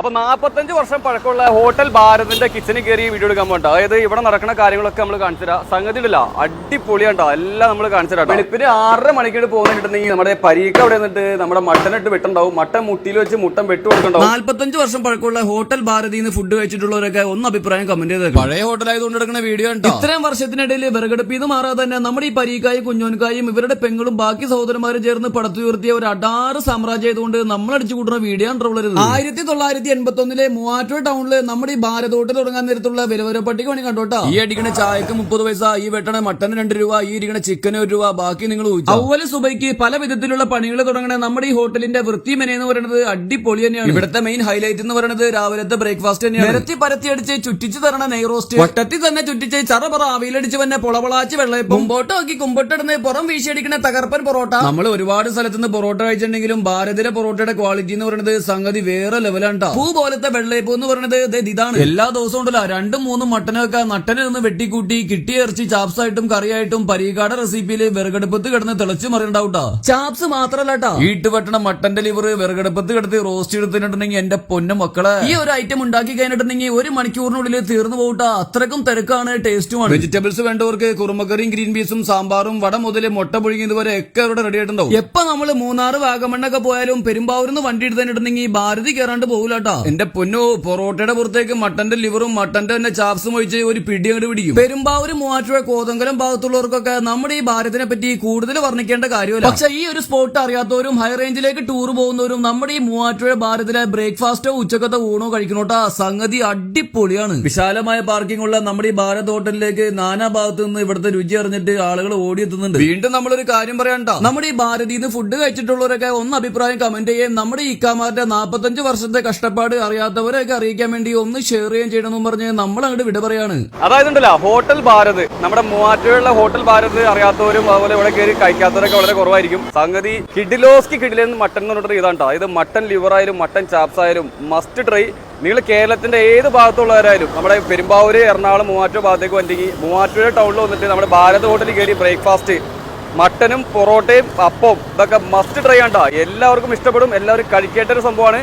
അപ്പൊ 45 വർഷം പഴക്കമുള്ള ഹോട്ടൽ ഭാരതിന്റെ കിച്ചണിൽ കയറി വീഡിയോ എടുക്കാൻ പോകണ്ട. അതായത് ഇവിടെ നടക്കുന്ന കാര്യങ്ങളൊക്കെ നമ്മൾ കാണിച്ചു തരാം. സംഗതി ഇല്ല, അടിപൊളിയാണ്ടോ, എല്ലാം നമ്മൾ കാണിച്ചു തരാം. വെളുപ്പിന് 6:30 മണിക്കൂർ പോകുന്നിട്ടുണ്ടെങ്കിൽ നമ്മുടെ പരീക്ക അവിടെ നിന്നിട്ട് നമ്മുടെ മട്ടൻ ഇട്ട് വെട്ടുണ്ടാവും. മട്ടൻ മുട്ടിയിൽ വെച്ച് മുട്ടൻ വെട്ട് കൊടുക്കണ്ടാവും. 45 വർഷം പഴക്കമുള്ള ഹോട്ടൽ ഭാരതിന്ന് ഫുഡ് കഴിച്ചിട്ടുള്ളവരൊക്കെ ഒന്ന് അഭിപ്രായം കമന്റ് ചെയ്തേക്കും. പഴയ ഹോട്ടലായതുകൊണ്ട് എടുക്കുന്ന വീഡിയോ ഉണ്ട്. ഇത്രയും വർഷത്തിനിടയിൽ വിറകടുപ്പിന്ന് മാറാതെ തന്നെ നമ്മുടെ ഈ പരീക്കായും കുഞ്ഞോൻകായും ഇവരുടെ പെങ്ങളും ബാക്കി സഹോദരന്മാരും ചേർന്ന് പടുത്തുയർത്തിയ ഒരു അടാറ് സാമ്രാജ്യം ആയതുകൊണ്ട് നമ്മൾ അടിച്ചു കൂട്ടുന്ന വീഡിയോ ആണ്. 1981 മൂവാറ്റുപുഴ ടൗണില് നമ്മുടെ ഈ ഭാരത് ഹോട്ടൽ തുടങ്ങാൻ നേരത്തുള്ള വിലവര പട്ടിക പണി കണ്ടോട്ടാ. ഈ അടിക്കണ ചായക്ക് 30 പൈസ, ഈ വെട്ടണ മട്ടന് 2 രൂപ, ഈ ഇരിക്കണ ചിക്കന് 1 രൂപ, ബാക്കി നിങ്ങൾ അവല് സുബൈക്ക് പല വിധത്തിലുള്ള പണികൾ തുടങ്ങണ നമ്മുടെ ഈ ഹോട്ടലിന്റെ വൃത്തി മെന എന്ന് പറയുന്നത് അടിപൊളി തന്നെയാണ്. ഇവിടുത്തെ മെയിൻ ഹൈലൈറ്റ് എന്ന് പറയുന്നത് രാവിലത്തെ ബ്രേക്ക്ഫാസ്റ്റ് തന്നെയാണ്. നിരത്തി പരത്തി അടിച്ച് ചുറ്റിച്ച് തരണ നെയ് റോസ്റ്റ്, വട്ടത്തിൽ തന്നെ ചുറ്റിച്ച് ചറപറ ആവിയിലടിച്ച് തന്നെ പൊളപളാച്ച് വെള്ളയപ്പം, മുമ്പോട്ട് നോക്കി കുമ്പോട്ടിടുന്ന പുറം വീശിയടിക്കുന്ന തകർപ്പൻ പൊറോട്ട. നമ്മൾ ഒരുപാട് സ്ഥലത്ത് നിന്ന് പൊറോട്ട കഴിച്ചിട്ടുണ്ടെങ്കിലും ഭാരതിലെ പൊറോട്ടയുടെ ക്വാളിറ്റി എന്ന് പറയുന്നത് സംഗതി വേറെ ലെവലാണ്ടാ. പൂ പോലത്തെ വെള്ളയപ്പം എന്ന് പറയുന്നത് ഇതാണ്. എല്ലാ ദിവസവും ഉണ്ടല്ലോ 2-3 മട്ടനൊക്കെ നട്ടനിൽ നിന്ന് വെട്ടിക്കൂട്ടി കിട്ടിയ ഇറച്ചി ചാപ്സ് ആയിട്ടും കറിയായിട്ടും പരീക്കാട് റെസിപ്പിയില് വിറകടുപ്പത്ത് കിടന്ന് തിളച്ചു മറിയുണ്ടാവൂട്ടാ. ചാപ്സ് മാത്രല്ലാട്ടാ, വീട്ടുപെട്ടണ മട്ടന്റെ ലിവർ വിറകടുപ്പത്ത് കിടത്ത് റോസ്റ്റ് എടുത്തിട്ടുണ്ടെങ്കിൽ എന്റെ പൊന്നും മക്കളെ, ഈ ഒരു ഐറ്റം ഉണ്ടാക്കി കഴിഞ്ഞിട്ടുണ്ടെങ്കിൽ 1 മണിക്കൂറിനുള്ളിൽ തീർന്നു പോകട്ടാ. അത്രക്കും തിരക്കാണ്, ടേസ്റ്റുമാണ്. വെജിറ്റബിൾസ് വേണ്ടവർക്ക് കുറുമക്കറിയും ഗ്രീൻ പീസും സാമ്പാറും വട മുതൽ മുട്ട പുഴുങ്ങിയത് വരെ ഒക്കെ അവിടെ റെഡി ആയിട്ടുണ്ടാവും. എപ്പൊ നമ്മള് മൂന്നാർ വാഗമണ്ണൊക്കെ പോയാലും പെരുമ്പാവൂരിന്ന് വണ്ടി എടുത്തിട്ടുണ്ടെങ്കിൽ ഭാരതി കയറാണ്ട് പോകൂലാട്ടാ. എന്റെ പൊന്നോ, പൊറോട്ടയുടെ പുറത്തേക്ക് മട്ടന്റെ ലിവറും മട്ടന്റെ തന്നെ ചാപ്സും ഒഴിച്ച് ഒരു പിടി അങ്ങോട്ട് പിടിക്കും. പെരുമ്പാവൂര് മൂവാറ്റുപുഴ കോതങ്കലം ഭാഗത്തുള്ളവർക്കൊക്കെ നമ്മുടെ ഈ ഭാരതിനെ പറ്റി കൂടുതൽ വർണ്ണിക്കേണ്ട കാര്യമില്ല. പക്ഷെ ഈ ഒരു സ്പോട്ട് അറിയാത്തവരും ഹൈ റേഞ്ചിലേക്ക് ടൂർ പോകുന്നവരും നമ്മുടെ ഈ മൂവാറ്റുപുഴ ഭാരതിലെ ബ്രേക്ക്ഫാസ്റ്റോ ഉച്ചക്കത്തെ ഊണോ കഴിക്കണോട്ടാ. സംഗതി അടിപൊളിയാണ്. വിശാലമായ പാർക്കിംഗ് ഉള്ള നമ്മുടെ ഈ ഭാരത് ഹോട്ടലിലേക്ക് നാനാ ഭാഗത്തു നിന്ന് ഇവിടുത്തെ രുചി അറിഞ്ഞിട്ട് ആളുകൾ ഓടിയെത്തുന്നുണ്ട്. വീണ്ടും നമ്മളൊരു കാര്യം പറയാണ്ടാ, നമ്മുടെ ഈ ഭാരതിന്ന് ഫുഡ് കഴിച്ചിട്ടുള്ളവരൊക്കെ ഒന്ന് അഭിപ്രായം കമന്റ് ചെയ്യാൻ, നമ്മുടെ ഈ ഇക്കാമാരുടെ 45 വർഷത്തെ കഷ്ടപ്പാട് അറിയാത്തവരെയൊക്കെ അറിയിക്കാൻ വേണ്ടി ഒന്ന് ഷെയർ ചെയ്യണമെന്ന് പറഞ്ഞ് നമ്മൾ അങ്ങോട്ട് വിട പറയാണ്. അതായത് ഹോട്ടൽ ഭാരത്, നമ്മുടെ മൂവാറ്റുപുഴ ഹോട്ടൽ ഭാരത് അറിയാത്തവരും അതുപോലെ ഇവിടെ കയറി കഴിക്കാത്തവരൊക്കെ വളരെ കുറവായിരിക്കും. സംഗതി കിഡിലോസ്കി കിഡിലെന്ന് മട്ടൻ എന്ന് പറഞ്ഞിട്ട് ഇതാണ്ടോ. ഇത് മട്ടൻ ലിവർ ആയാലും മട്ടൻ ചാപ്സ് ആയാലും മസ്റ്റ് ട്രൈ. നിങ്ങൾ കേരളത്തിന്റെ ഏത് ഭാഗത്തുള്ളവരായാലും നമ്മുടെ പെരുമ്പാവൂര്, എറണാകുളം, മൂവാറ്റുപുഴ ഭാഗത്തേക്ക് വന്നെങ്കിൽ മൂവാറ്റുപുഴ ടൗണിൽ വന്നിട്ട് നമ്മുടെ ഭാരത് ഹോട്ടലിൽ കയറി ബ്രേക്ക്ഫാസ്റ്റ് മട്ടനും പൊറോട്ടയും അപ്പവും ഇതൊക്കെ മസ്റ്റ് ട്രൈ ആണ്ടാ. എല്ലാവർക്കും ഇഷ്ടപ്പെടും, എല്ലാവരും കഴിക്കേണ്ട ഒരു സംഭവമാണ്.